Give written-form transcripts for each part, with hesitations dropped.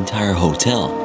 entire hotel.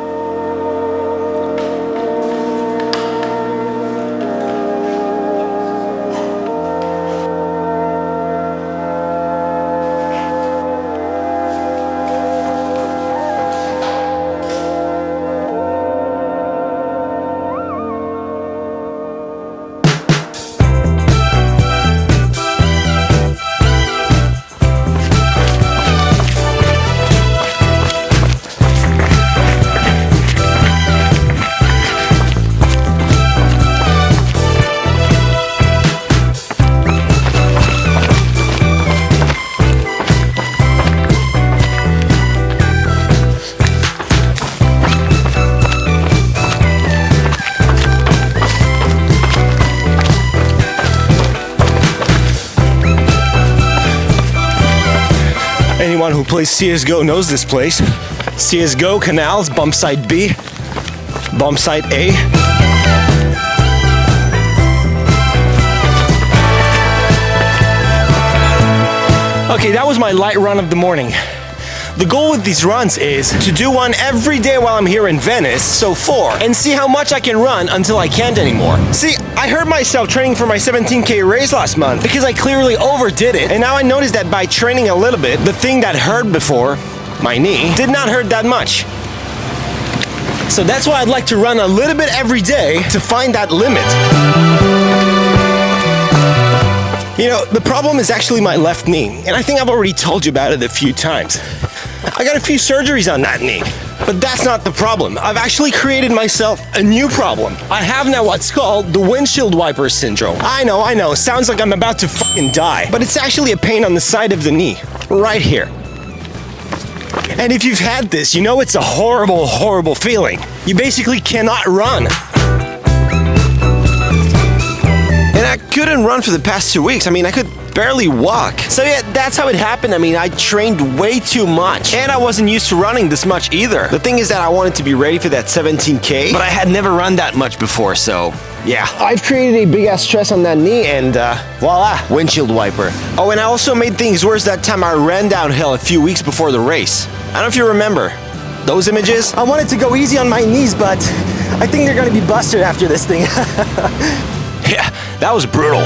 Anyone who plays CSGO knows this place. CSGO, canals, bump site B, bump site A. Okay, that was my light run of the morning. The goal with these runs is to do one every day while I'm here in Venice, so 4, and see how much I can run until I can't anymore. See, I hurt myself training for my 17K race last month because I clearly overdid it, and now I noticed that by training a little bit, the thing that hurt before, my knee, did not hurt that much. So that's why I'd like to run a little bit every day to find that limit. You know, the problem is actually my left knee, and I think I've already told you about it a few times. I got a few surgeries on that knee, but that's not the problem. I've actually created myself a new problem. I have now what's called the windshield wiper syndrome. I know, sounds like I'm about to fucking die, but it's actually a pain on the side of the knee, right here. And if you've had this, you know it's a horrible, horrible feeling. You basically cannot run. And I couldn't run for the past 2 weeks. I mean, I could barely walk. So yeah, that's how it happened. I mean, I trained way too much. And I wasn't used to running this much either. The thing is that I wanted to be ready for that 17K, but I had never run that much before, so yeah. I've created a big ass stress on that knee and voila, windshield wiper. Oh, and I also made things worse that time I ran downhill a few weeks before the race. I don't know if you remember those images. I wanted to go easy on my knees, but I think they're gonna be busted after this thing. Yeah, that was brutal.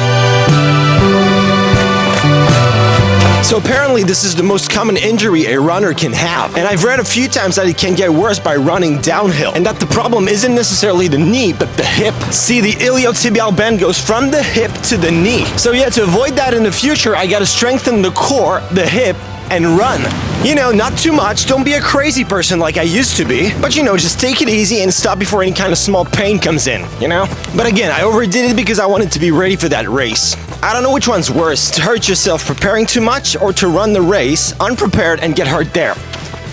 So apparently this is the most common injury a runner can have. And I've read a few times that it can get worse by running downhill. And that the problem isn't necessarily the knee, but the hip. See, the iliotibial bend goes from the hip to the knee. So yeah, to avoid that in the future, I gotta strengthen the core, the hip, and run. You know, not too much, don't be a crazy person like I used to be, but you know, just take it easy and stop before any kind of small pain comes in, you know? But again, I overdid it because I wanted to be ready for that race. I don't know which one's worse, to hurt yourself preparing too much or to run the race unprepared and get hurt there.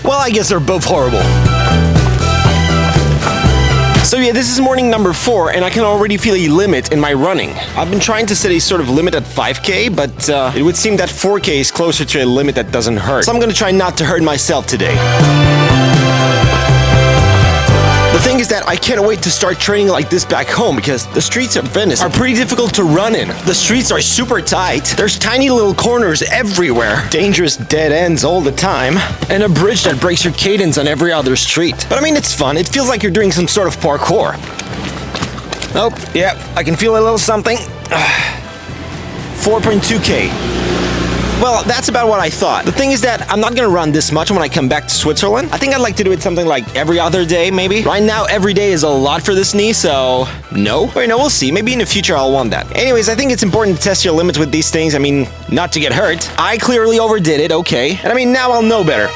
Well, I guess they're both horrible. So yeah, this is morning number 4, and I can already feel a limit in my running. I've been trying to set a sort of limit at 5K, but it would seem that 4K is closer to a limit that doesn't hurt. So I'm gonna try not to hurt myself today. The thing is that I can't wait to start training like this back home because the streets of Venice are pretty difficult to run in. The streets are super tight, there's tiny little corners everywhere, dangerous dead ends all the time, and a bridge that breaks your cadence on every other street. But I mean, it's fun, it feels like you're doing some sort of parkour. Oh, yeah, I can feel a little something. 4.2K. Well, that's about what I thought. The thing is that I'm not gonna run this much when I come back to Switzerland. I think I'd like to do it something like every other day, maybe. Right now, every day is a lot for this knee, so no. Or no, we'll see. Maybe in the future I'll want that. Anyways, I think it's important to test your limits with these things. I mean, not to get hurt. I clearly overdid it, okay. And I mean, now I'll know better.